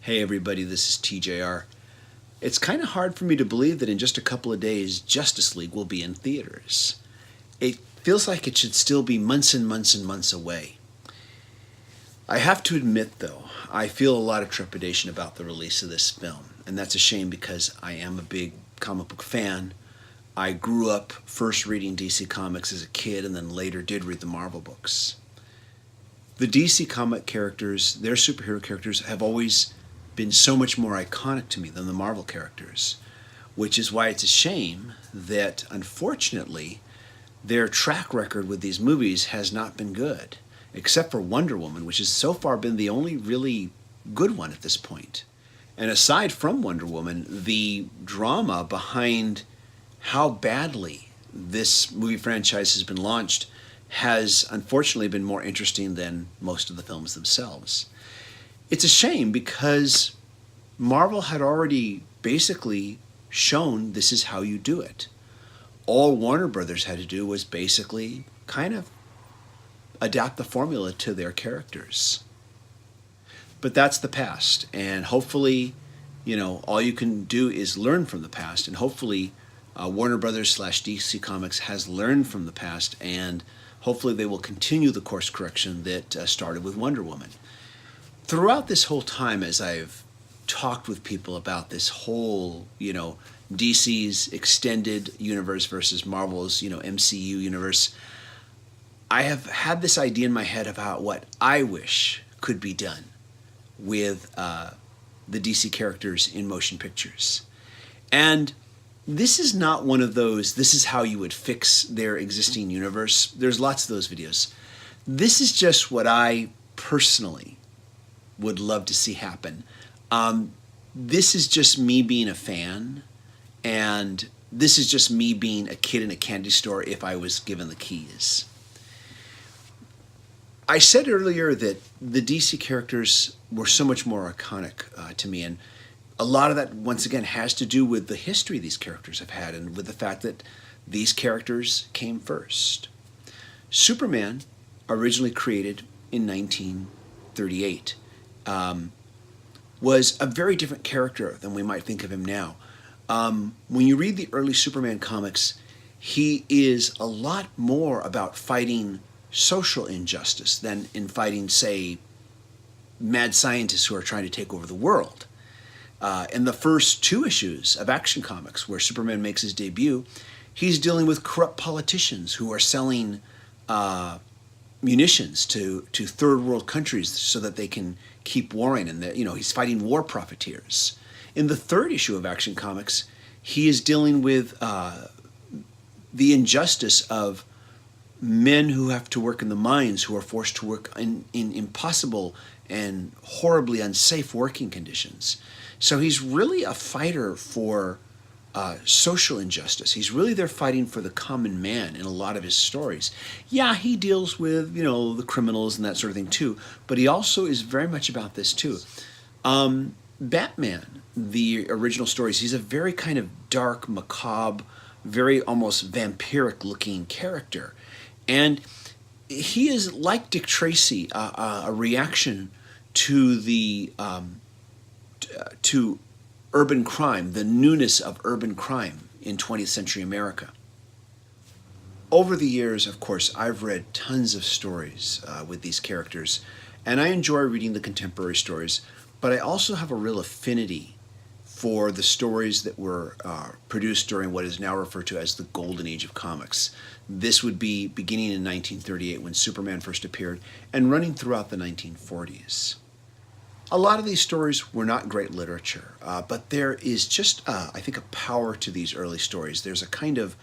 Hey everybody, this is TJR. It's kind of hard for me to believe that in just a couple of days, Justice League will be in theaters. It feels like it should still be months and months and months away. I have to admit, though, I feel a lot of trepidation about the release of this film, and that's a shame because I am a big comic book fan. I grew up first reading DC Comics as a kid and then later did read the Marvel books. The DC comic characters, their superhero characters, have always been so much more iconic to me than the Marvel characters, which is why it's a shame that, unfortunately, their track record with these movies has not been good, except for Wonder Woman, which has so far been the only really good one at this point. And aside from Wonder Woman, the drama behind how badly this movie franchise has been launched has unfortunately been more interesting than most of the films themselves. It's a shame because Marvel had already basically shown this is how you do it. All Warner Brothers had to do was basically kind of adapt the formula to their characters. But that's the past, and hopefully, all you can do is learn from the past, and hopefully Warner Brothers / DC Comics has learned from the past, and hopefully they will continue the course correction that started with Wonder Woman. Throughout this whole time, as I've talked with people about this whole, DC's extended universe versus Marvel's, MCU universe, I have had this idea in my head about what I wish could be done with the DC characters in motion pictures. And this is not one of those, this is how you would fix their existing universe. There's lots of those videos. This is just what I personally would love to see happen. This is just me being a fan, and this is just me being a kid in a candy store if I was given the keys. I said earlier that the DC characters were so much more iconic to me, and a lot of that, once again, has to do with the history these characters have had and with the fact that these characters came first. Superman, originally created in 1938, was a very different character than we might think of him now. When you read the early Superman comics, he is a lot more about fighting social injustice than in fighting, say, mad scientists who are trying to take over the world. In the first 2 issues of Action Comics, where Superman makes his debut, he's dealing with corrupt politicians who are selling munitions to third world countries so that they can keep warring, and he's fighting war profiteers. In the 3rd issue of Action Comics, he is dealing with the injustice of men who have to work in the mines, who are forced to work in impossible and horribly unsafe working conditions. So he's really a fighter for social injustice. He's really there fighting for the common man in a lot of his stories. Yeah, he deals with, the criminals and that sort of thing too, but he also is very much about this too. Batman, the original stories, he's a very kind of dark, macabre, very almost vampiric looking character. And he is like Dick Tracy, a reaction to the to urban crime, the newness of urban crime in 20th century America. Over the years, of course, I've read tons of stories with these characters, and I enjoy reading the contemporary stories, but I also have a real affinity for the stories that were produced during what is now referred to as the Golden Age of comics. This would be beginning in 1938 when Superman first appeared and running throughout the 1940s. A lot of these stories were not great literature, but there is just, I think, a power to these early stories. There's a kind of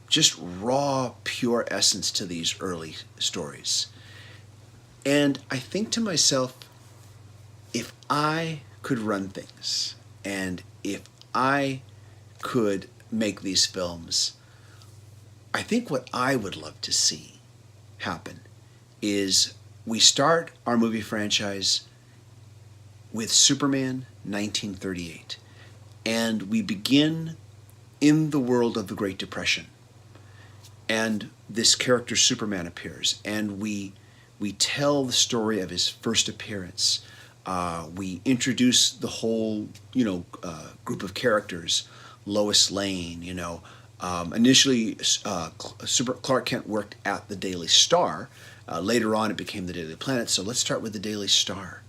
just raw, pure essence to these early stories. And I think to myself, if I could run things, and if I could make these films, I think what I would love to see happen is we start our movie franchise with Superman 1938, and we begin in the world of the Great Depression, and this character Superman appears, and we tell the story of his first appearance. We introduce the whole, group of characters. Lois Lane, initially Clark Kent worked at the Daily Star. Later on, it became the Daily Planet. So let's start with the Daily Star.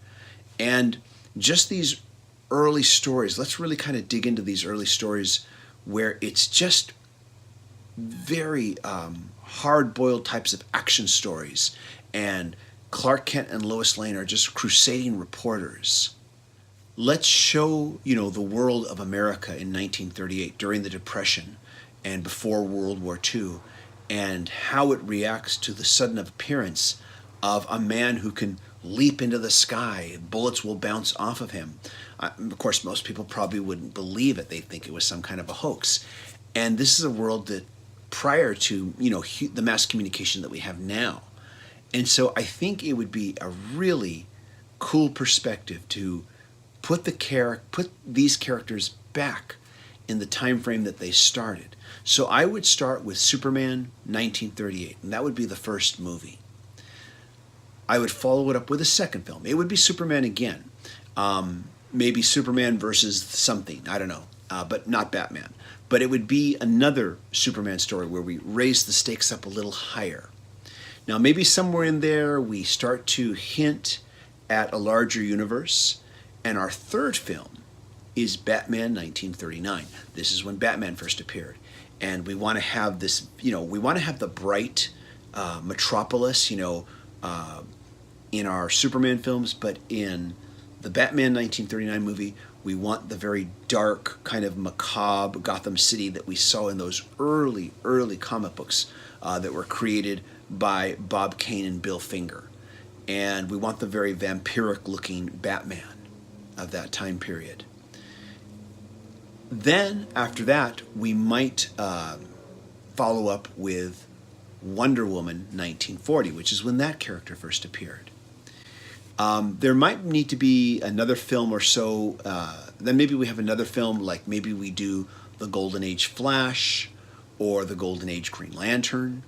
And just these early stories, let's really kind of dig into these early stories where it's just very hard-boiled types of action stories. And Clark Kent and Lois Lane are just crusading reporters. Let's show, the world of America in 1938 during the Depression and before World War II, and how it reacts to the sudden appearance of a man who can leap into the sky. Bullets will bounce off of him. Of course, most people probably wouldn't believe it. They think it was some kind of a hoax. And this is a world that prior to, the mass communication that we have now. And so I think it would be a really cool perspective to put these characters back in the time frame that they started. So I would start with Superman 1938, and that would be the first movie. I would follow it up with a second film. It would be Superman again. Maybe Superman versus something, I don't know, but not Batman. But it would be another Superman story where we raise the stakes up a little higher. Now, maybe somewhere in there we start to hint at a larger universe, and our third film is Batman 1939. This is when Batman first appeared. And we want to have this, we want to have the bright metropolis, in our Superman films, but in the Batman 1939 movie, we want the very dark, kind of macabre Gotham City that we saw in those early comic books that were created by Bob Kane and Bill Finger. And we want the very vampiric-looking Batman of that time period. Then, after that, we might follow up with Wonder Woman 1940, which is when that character first appeared. There might need to be another film or so. Then maybe we have another film, like maybe we do the Golden Age Flash or the Golden Age Green Lantern.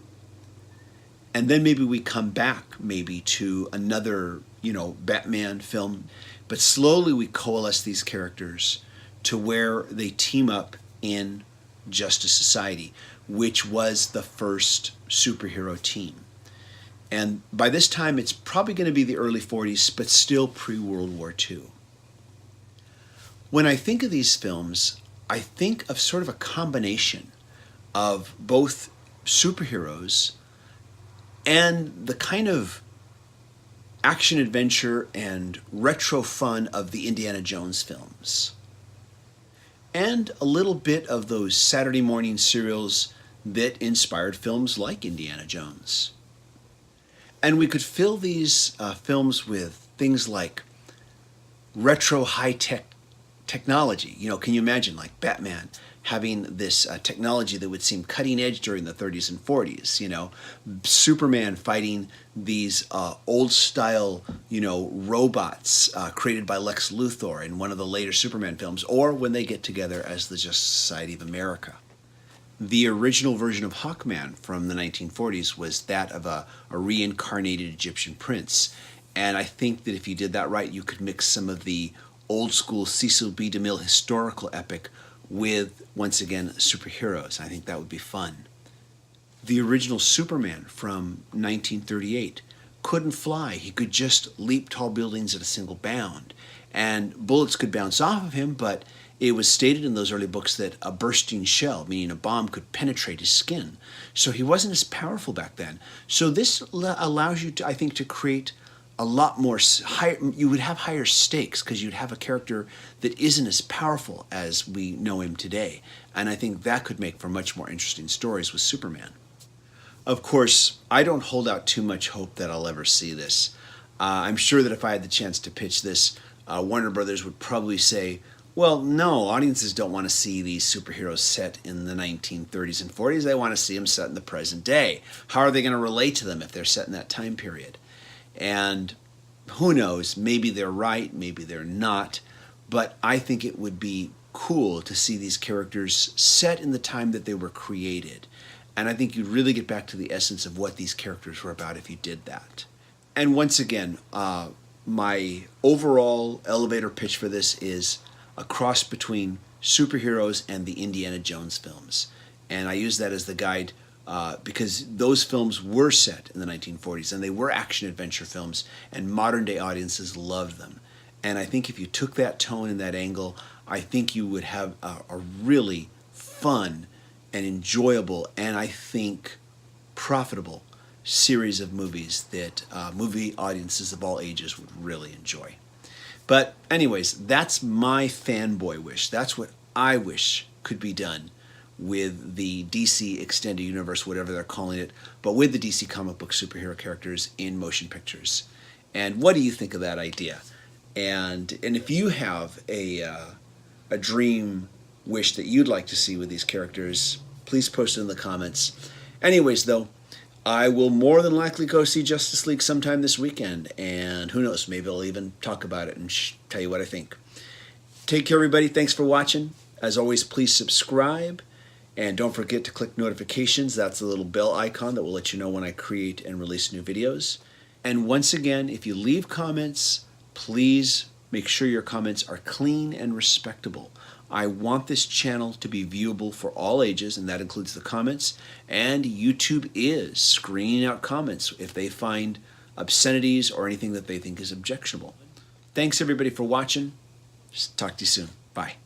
And then maybe we come back maybe to another, Batman film. But slowly we coalesce these characters to where they team up in Justice Society, which was the first superhero team. And by this time, it's probably going to be the early 40s, but still pre-World War II. When I think of these films, I think of sort of a combination of both superheroes and the kind of action-adventure and retro fun of the Indiana Jones films. And a little bit of those Saturday morning serials that inspired films like Indiana Jones. And we could fill these films with things like retro high-tech technology. Can you imagine, like Batman having this technology that would seem cutting edge during the 30s and 40s, Superman fighting these old-style, robots created by Lex Luthor in one of the later Superman films, or when they get together as the Justice Society of America. The original version of Hawkman from the 1940s was that of a reincarnated Egyptian prince. And I think that if you did that right, you could mix some of the old-school Cecil B. DeMille historical epic with, once again, superheroes. I think that would be fun. The original Superman from 1938 couldn't fly. He could just leap tall buildings at a single bound. And bullets could bounce off of him, but it was stated in those early books that a bursting shell, meaning a bomb, could penetrate his skin. So he wasn't as powerful back then. So this allows you to, I think, to create a lot more higher. You would have higher stakes because you'd have a character that isn't as powerful as we know him today. And I think that could make for much more interesting stories with Superman. Of course, I don't hold out too much hope that I'll ever see this. I'm sure that if I had the chance to pitch this, Warner Brothers would probably say, well, no, audiences don't want to see these superheroes set in the 1930s and 40s. They want to see them set in the present day. How are they going to relate to them if they're set in that time period? And who knows, maybe they're right, maybe they're not, but I think it would be cool to see these characters set in the time that they were created. And I think you'd really get back to the essence of what these characters were about if you did that. And once again, my overall elevator pitch for this is a cross between superheroes and the Indiana Jones films. And I use that as the guide because those films were set in the 1940s and they were action adventure films, and modern day audiences loved them. And I think if you took that tone and that angle, I think you would have a really fun and enjoyable, and I think profitable series of movies that movie audiences of all ages would really enjoy. But anyways, that's my fanboy wish. That's what I wish could be done with the DC Extended Universe, whatever they're calling it, but with the DC comic book superhero characters in motion pictures. And what do you think of that idea? And if you have a dream wish that you'd like to see with these characters, please post it in the comments. Anyways, though, I will more than likely go see Justice League sometime this weekend, and who knows, maybe I'll even talk about it and tell you what I think. Take care, everybody. Thanks for watching. As always, please subscribe, and don't forget to click notifications. That's the little bell icon that will let you know when I create and release new videos. And once again, if you leave comments, please make sure your comments are clean and respectable. I want this channel to be viewable for all ages, and that includes the comments. And YouTube is screening out comments if they find obscenities or anything that they think is objectionable. Thanks, everybody, for watching. Talk to you soon. Bye.